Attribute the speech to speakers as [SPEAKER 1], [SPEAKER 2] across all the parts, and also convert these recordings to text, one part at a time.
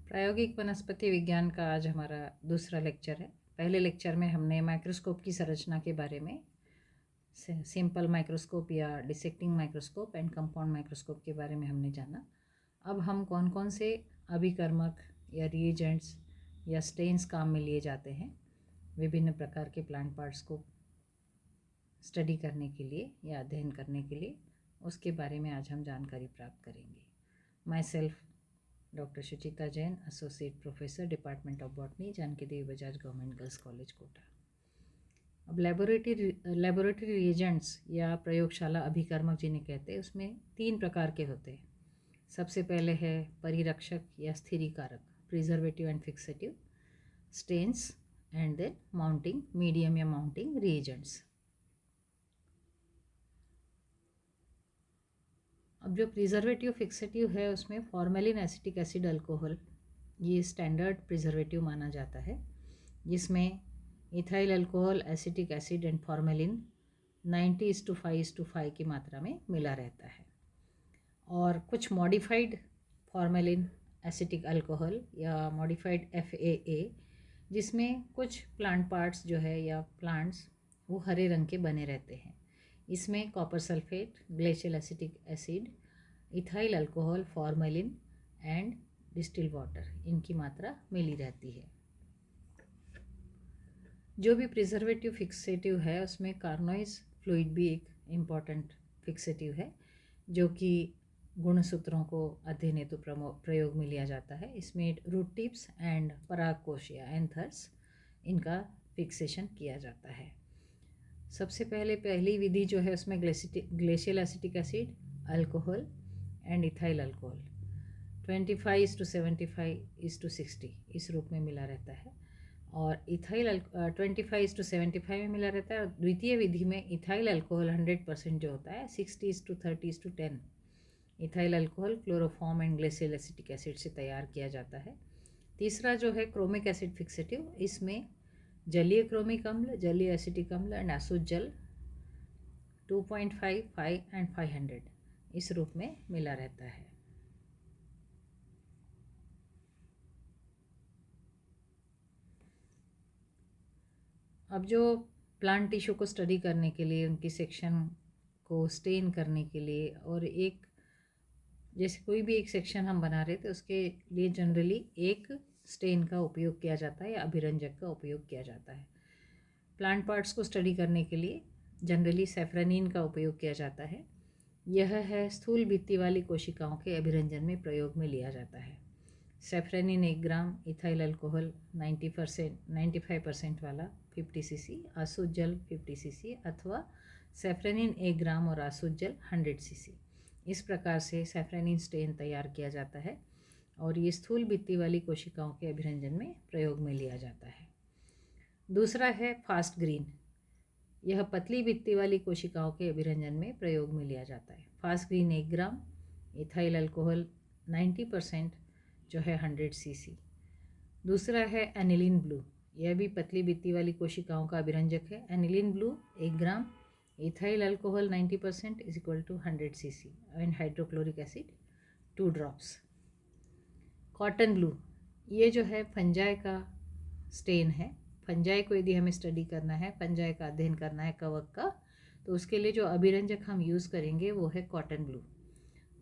[SPEAKER 1] प्रायोगिक वनस्पति विज्ञान का आज हमारा दूसरा लेक्चर है। पहले लेक्चर में हमने माइक्रोस्कोप की संरचना के बारे में, सिंपल माइक्रोस्कोप या dissecting microscope and compound microscope के बारे में हमने जाना। अब हम कौन कौन से अभिकर्मक या रिएजेंट्स या स्टेन्स काम में लिए जाते हैं विभिन्न प्रकार के प्लांट पार्ट्स को स्टडी करने के लिए या अध्ययन करने के लिए, उसके बारे में आज हम जानकारी प्राप्त करेंगे। Myself doctor Suchita Jain, associate professor, department of botany, Janaki Devi Bajaj government girls college, Kota. अब लेबोरेटरी रिएजेंट्स या प्रयोगशाला अभिकर्मक जिन्हें कहते हैं, उसमें 3 प्रकार के होते हैं। सबसे पहले है परिरक्षक या स्थिरीकारक, preservative and fixative, stains, and then mounting medium या माउंटिंग रिएजेंट्स। अब जो प्रिजर्वेटिव फिक्सेटिव है उसमें फॉर्मेलिन एसिटिक एसिड अल्कोहल ये स्टैंडर्ड प्रिजर्वेटिव माना जाता है, जिसमें ethyl alcohol, acetic acid and formalin 90:5:5 की मात्रा में मिला रहता है। और कुछ मॉडिफाइड फॉर्मेलिन एसिटिक अल्कोहल या मॉडिफाइड FAA, जिसमें कुछ प्लांट पार्ट्स जो है या प्लांट्स वो हरे रंग के बने रहते हैं। इसमें copper sulphate, glacial acetic acid, ethyl alcohol, formalin and distil water, इनकी मात्रा मिली रहती है। जो भी प्रिजर्वेटिव फिक्सेटिव है उसमें कार्नोइज फ्लूइड भी एक इम्पॉर्टेंट फिक्सेटिव है, जो कि गुणसूत्रों को अध्ययन हेतु प्रयोग में लिया जाता है। इसमें रूट टिप्स एंड परागकोश या एंथर्स, इनका फिक्सेशन किया जाता है। सबसे पहली विधि जो है उसमें glacial acetic acid, alcohol and ethyl alcohol 25:75:60 इस रूप में मिला रहता है, और इथाइल 25:75 में मिला रहता है। और द्वितीय विधि में इथाइल अल्कोहल 100% जो होता है 60:30:10 ethyl alcohol chloroform and glacial acetic acid से तैयार किया जाता है। तीसरा जो है क्रोमिक एसिड फिक्सेटिव, इसमें जलीय क्रोमिक अम्ल, जलीय एसिटिक अम्ल एंड आसुत जल 2.5, 5 एंड 500 इस रूप में मिला रहता है। अब जो प्लांट टिश्यू को स्टडी करने के लिए, उनकी सेक्शन को स्टेन करने के लिए, और एक जैसे कोई भी एक सेक्शन हम बना रहे थे उसके लिए जनरली एक स्टेन का उपयोग किया जाता है या अभिरंजक का उपयोग किया जाता है। प्लांट पार्ट्स को स्टडी करने के लिए जनरली सैफ्रानिन का उपयोग किया जाता है। यह है स्थूल भित्ति वाली कोशिकाओं के अभिरंजन में प्रयोग में लिया जाता है। सैफ्रानिन 1 ग्राम, इथाइल अल्कोहल 95% वाला 50 cc, आसुत जल 50 cc, अथवा सैफ्रानिन 1 ग्राम और आसुत जल 100 cc। इस प्रकार से सैफ्रानिन स्टेन तैयार किया जाता है और ये स्थूल भित्ति वाली कोशिकाओं के अभिरंजन में प्रयोग में लिया जाता है। दूसरा है फास्ट ग्रीन, यह पतली भित्ति वाली कोशिकाओं के अभिरंजन में प्रयोग में लिया जाता है। Fast green 1 gram, ethyl alcohol 90% जो है 100 cc। दूसरा है एनिलीन ब्लू, यह भी पतली भित्ति वाली कोशिकाओं का अभिरंजक है। Aniline blue 1 gram, ethyl alcohol 90% is equal to 100 cc and hydrochloric acid 2 drops. Cotton blue, ये जो है फंजाई का स्टेन है। फंजाई को यदि हमें स्टडी करना है, फंजाई का अध्ययन करना है, कवक का, तो उसके लिए जो अभिरंजक हम यूज़ करेंगे वो है कॉटन ब्लू।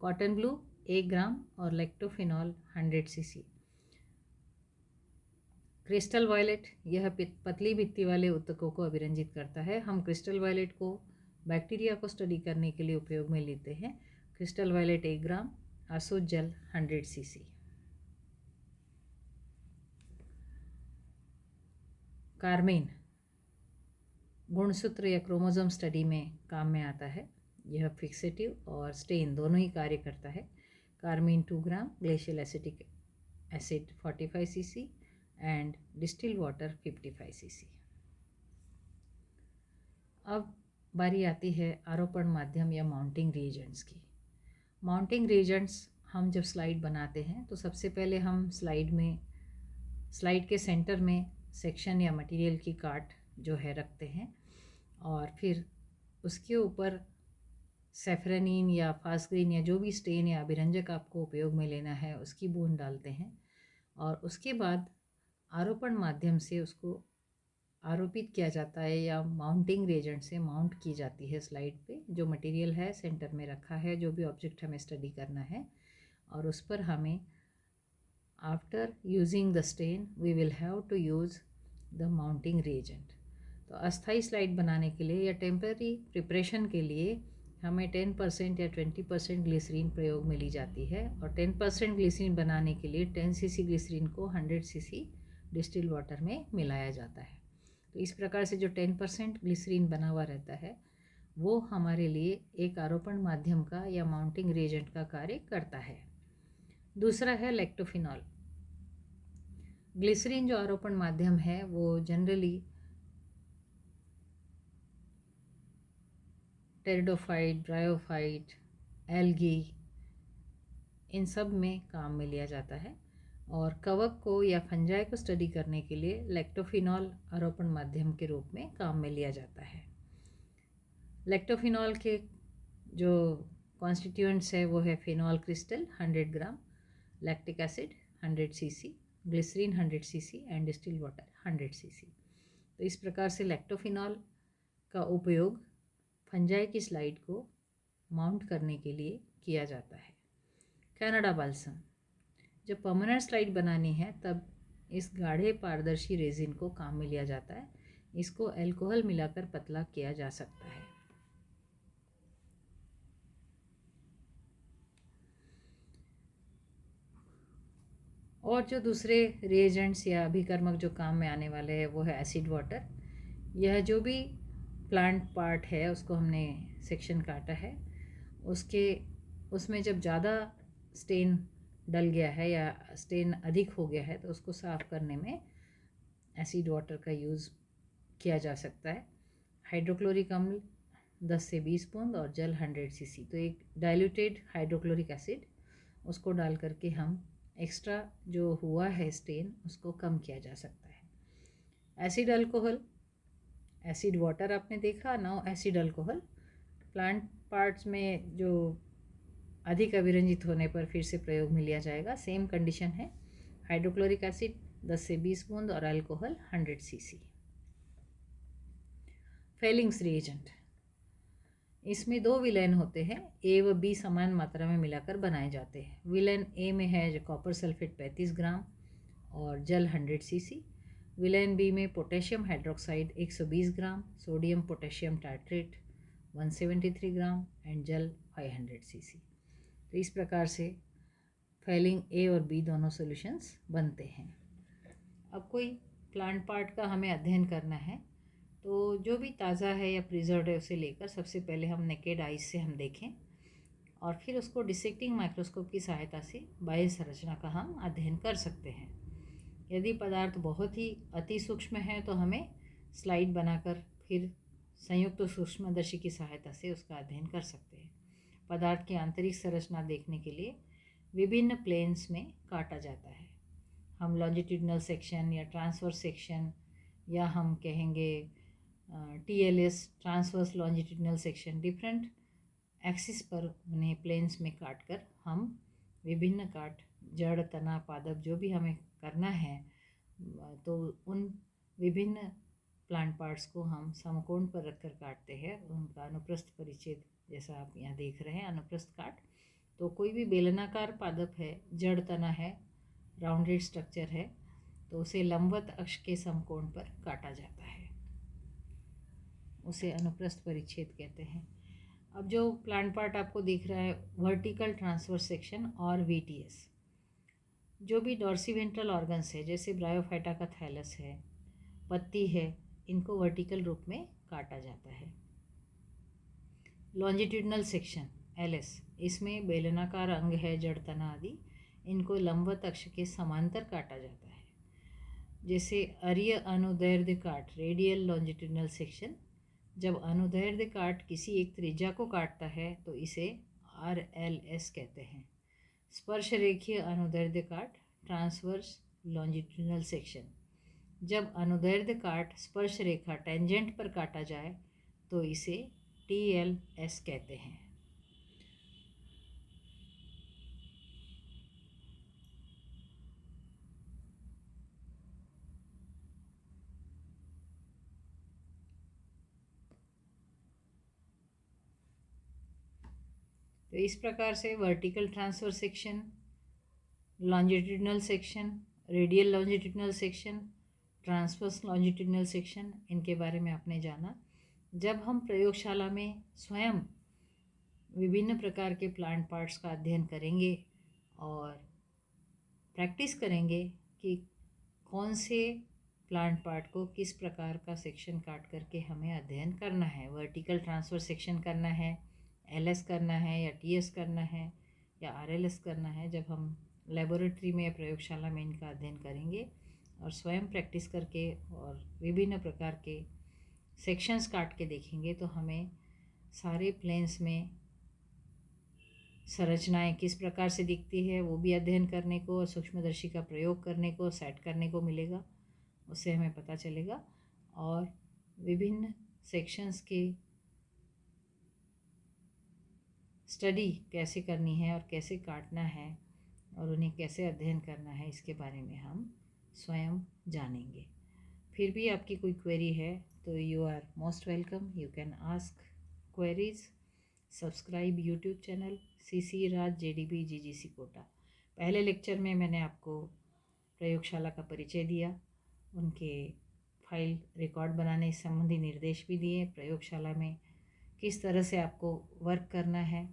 [SPEAKER 1] कॉटन ब्लू 1 ग्राम और लैक्टोफिनॉल 100 cc। क्रिस्टल वायलेट, यह पतली भित्ति वाले ऊतकों को अभिरंजित करता है। हम क्रिस्टल वायलेट को बैक्टीरिया को स्टडी करने के लिए उपयोग में लेते हैं। क्रिस्टल वायलेट 1 ग्राम, आसुत जल 100 cc। कार्मिन गुणसूत्र या क्रोमोसोम स्टडी में काम में आता है। यह फिक्सेटिव और स्टेन दोनों ही कार्य करता है। Carmine 2 gram, glacial acetic acid 45 cc and distil water 55 cc। अब बारी आती है आरोपण माध्यम या माउंटिंग रिएजेंट्स की। माउंटिंग रिएजेंट्स हम जब स्लाइड बनाते हैं तो सबसे पहले हम स्लाइड के सेंटर में सेक्शन या मटेरियल की काट जो है रखते हैं, और फिर उसके ऊपर सैफ्रानिन या फास्ट ग्रीन या जो भी स्टेन या अभिरंजक आपको उपयोग में लेना है उसकी बूंद डालते हैं। और उसके बाद आरोपण माध्यम से उसको आरोपित किया जाता है या माउंटिंग रेजेंट से माउंट की जाती है स्लाइड पे। जो मटेरियल है सेंटर में रखा है, जो भी ऑब्जेक्ट हमें स्टडी करना है, और उस पर हमें after using the stain we will have to use the mounting reagent. तो अस्थाई स्लाइड बनाने के लिए या टेम्पररी प्रिपरेशन के लिए हमें 10% या 20% ग्लिसरीन प्रयोग में ली जाती है, और 10% ग्लिसरीन बनाने के लिए 10 cc ग्लिसरीन को 100 cc डिस्टिल वाटर में मिलाया जाता है। तो इस प्रकार से जो 10% ग्लिसरीन बना हुआ रहता है वो हमारे लिए एक आरोपण माध्यम का या माउंटिंग रेजेंट का कार्य करता है। दूसरा है लैक्टोफिनॉल। ग्लिसरीन जो आरोपण माध्यम है वो जनरली टेरिडोफाइट, ब्रायोफाइट, एल्गी, इन सब में काम में लिया जाता है, और कवक को या फंजाई को स्टडी करने के लिए लैक्टोफिनॉल आरोपण माध्यम के रूप में काम में लिया जाता है। लैक्टोफिनॉल के जो कॉन्स्टिट्यूएंट्स है वो है phenol crystal 100 gram, lactic acid 100 cc, glycerine 100 cc and distil water 100 cc। तो इस प्रकार से लैक्टोफिनॉल का उपयोग फंजाई की स्लाइड को माउंट करने के लिए किया जाता है। कनाडा बाल्सम, जब परमानेंट स्लाइड बनानी है तब इस गाढ़े पारदर्शी रेजिन को काम में लिया जाता है। इसको अल्कोहल मिलाकर पतला किया जा सकता है। और जो दूसरे रिएजेंट्स या अभिकर्मक जो काम में आने वाले हैं वो है एसिड वाटर। यह जो भी प्लांट पार्ट है उसको हमने सेक्शन काटा है, उसमें जब ज़्यादा स्टेन डल गया है या स्टेन अधिक हो गया है तो उसको साफ़ करने में एसिड वाटर का यूज़ किया जा सकता है। हाइड्रोक्लोरिक अम्ल 10 से 20 बूंद और जल 100 cc। तो एक डाइल्यूटेड हाइड्रोक्लोरिक एसिड उसको डाल करके हम एक्स्ट्रा जो हुआ है स्टेन उसको कम किया जा सकता है। एसिड अल्कोहल, एसिड वाटर आपने देखा, now acid alcohol plant parts में जो अधिक अभिरंजित होने पर फिर से प्रयोग में लिया जाएगा। सेम कंडीशन है, हाइड्रोक्लोरिक एसिड 10 से 20 बूंद और अल्कोहल 100 cc। फेलिंग्स रिएजेंट, इसमें दो विलेन होते हैं, ए व बी समान मात्रा में मिलाकर बनाए जाते हैं। विलेन ए में है जो कॉपर सल्फेट 35 ग्राम और जल 100 cc। विलेन बी में potassium hydroxide 120 gram, sodium potassium titrate 173 gram and जल 500 cc। तो इस प्रकार से फेलिंग ए और बी दोनों सॉल्यूशंस बनते हैं। अब कोई प्लांट पार्ट का हमें अध्ययन करना है तो जो भी ताज़ा है या प्रिजर्व्ड है उसे लेकर सबसे पहले हम नेकेड आइज से हम देखें और फिर उसको डिसेक्टिंग माइक्रोस्कोप की सहायता से बाह्य संरचना का हम अध्ययन कर सकते हैं। यदि पदार्थ बहुत ही अति सूक्ष्म है तो हमें स्लाइड बनाकर फिर संयुक्त सूक्ष्मदर्शी की सहायता से उसका अध्ययन कर सकते हैं। पदार्थ की आंतरिक संरचना देखने के लिए विभिन्न प्लेन्स में काटा जाता है। हम लॉन्जिट्यूडनल सेक्शन या ट्रांसवर्स सेक्शन या हम कहेंगे TLS transverse longitudinal section, different axis पर उन्हें प्लेन्स में काट कर हम विभिन्न काट, जड़, तना, पादप जो भी हमें करना है तो उन विभिन्न प्लांट पार्ट्स को हम समकोण पर रखकर काटते हैं। उनका अनुप्रस्थ परिच्छेद जैसा आप यहाँ देख रहे हैं, अनुप्रस्थ काट। तो कोई भी बेलनाकार पादप है, जड़, तना है, राउंडेड स्ट्रक्चर है, तो उसे लंबवत अक्ष के समकोण पर काटा जाता है, उसे अनुप्रस्थ परिच्छेद कहते हैं। अब जो प्लांट पार्ट आपको दिख रहा है वर्टिकल ट्रांसवर्स सेक्शन और VTS, जो भी डॉर्सीवेंट्रल ऑर्गन्स है जैसे ब्रायोफाइटा का थैलस है, पत्ती है, इनको वर्टिकल रूप में काटा जाता है। लॉन्जिट्यूडनल सेक्शन LS, इसमें बेलनाकार अंग है, जड़, तना आदि, इनको लंबवत अक्ष के समांतर काटा जाता है। जैसे अरीय अनुदैर्ध्य काट, रेडियल लॉन्जिट्यूडनल सेक्शन, जब अनुदैर्ध्य काट किसी एक त्रिज्या को काटता है तो इसे RLS कहते हैं। स्पर्श रेखीय अनुदैर्ध्य काट, ट्रांसवर्स लॉन्जिट्यूडनल सेक्शन, जब अनुदैर्ध्य काट स्पर्श रेखा टेंजेंट पर काटा जाए तो इसे TLS कहते हैं। तो इस प्रकार से vertical transfer section, longitudinal section, radial longitudinal section, transverse longitudinal section, इनके बारे में आपने जाना। जब हम प्रयोगशाला में स्वयं विभिन्न प्रकार के प्लांट पार्ट्स का अध्ययन करेंगे और प्रैक्टिस करेंगे कि कौन से प्लांट पार्ट को किस प्रकार का सेक्शन काट करके हमें अध्ययन करना है, वर्टिकल ट्रांसफर सेक्शन करना है, एलएस करना है या टीएस करना है या आरएलएस करना है। जब हम लेबोरेटरी में या प्रयोगशाला में इनका अध्ययन करेंगे और स्वयं प्रैक्टिस करके और विभिन्न प्रकार के सेक्शंस काट के देखेंगे तो हमें सारे प्लेन्स में संरचनाएं किस प्रकार से दिखती है वो भी अध्ययन करने को और सूक्ष्मदर्शी का प्रयोग करने को, सेट करने को मिलेगा। उससे हमें पता चलेगा और विभिन्न सेक्शंस की स्टडी कैसे करनी है और कैसे काटना है और उन्हें कैसे अध्ययन करना है, इसके बारे में हम स्वयं जानेंगे। फिर भी आपकी कोई क्वेरी है तो you are most welcome, you can ask queries. Subscribe YouTube channel CC Raj JDB GGC Kota. पहले लेक्चर में मैंने आपको प्रयोगशाला का परिचय दिया, उनके फाइल रिकॉर्ड बनाने संबंधी निर्देश भी दिए, प्रयोगशाला में किस तरह से आपको वर्क करना है,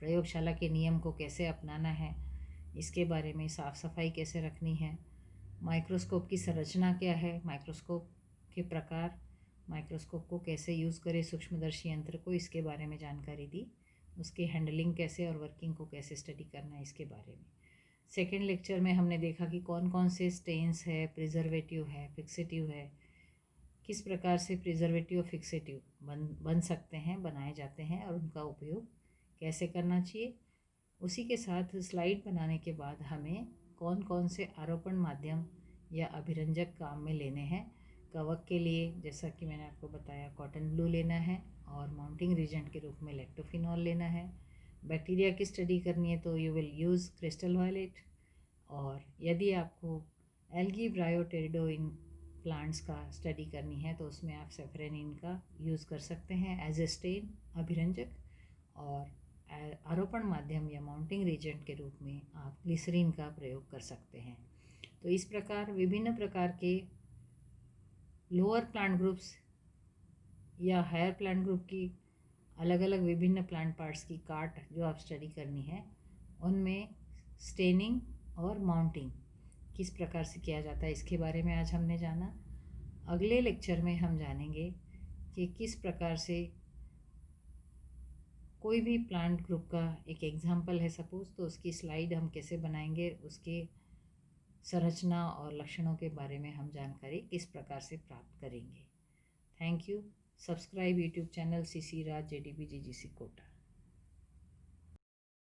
[SPEAKER 1] प्रयोगशाला के नियम को कैसे अपनाना है, इसके बारे में साफ़ सफाई कैसे रखनी है, माइक्रोस्कोप की संरचना क्या है, माइक्रोस्कोप के प्रकार, माइक्रोस्कोप को कैसे यूज़ करें, सूक्ष्मदर्शी यंत्र को, इसके बारे में जानकारी दी, उसके हैंडलिंग कैसे और वर्किंग को कैसे स्टडी करना है, इसके बारे में। सेकेंड लेक्चर में हमने देखा कि कौन कौन से स्टेन्स है, प्रिजर्वेटिव है, फिक्सेटिव है, किस प्रकार से प्रिजर्वेटिव और फिक्सेटिव बन सकते हैं, बनाए जाते हैं और उनका उपयोग कैसे करना चाहिए। उसी के साथ स्लाइड बनाने के बाद हमें कौन कौन से आरोपण माध्यम या अभिरंजक काम में लेने हैं। कवक के लिए जैसा कि मैंने आपको बताया कॉटन ब्लू लेना है और माउंटिंग रीजेंट के रूप में लैक्टोफिनॉल लेना है। बैक्टीरिया की स्टडी करनी है तो you will use crystal violet. और यदि आपको एल्गी ब्रायोटेरिडोइन प्लांट्स का स्टडी करनी है तो उसमें आप सेफ्रेनिन का यूज़ कर सकते हैं एज ए स्टेन, अभिरंजक, और आरोपण माध्यम या माउंटिंग रीजेंट के रूप में आप ग्लिसरीन का प्रयोग कर सकते हैं। तो इस प्रकार विभिन्न प्रकार के लोअर प्लांट ग्रुप्स या हायर प्लांट ग्रुप की अलग अलग विभिन्न प्लांट पार्ट्स की काट जो आप स्टडी करनी है, उनमें स्टेनिंग और माउंटिंग किस प्रकार से किया जाता है, इसके बारे में आज हमने जाना। अगले लेक्चर में हम जानेंगे कि किस प्रकार से कोई भी प्लांट ग्रुप का एक एग्जाम्पल है सपोज़, तो उसकी स्लाइड हम कैसे बनाएंगे, उसके संरचना और लक्षणों के बारे में हम जानकारी किस प्रकार से प्राप्त करेंगे। Thank you. Subscribe YouTube channel CC Raj JDB GGC Kota.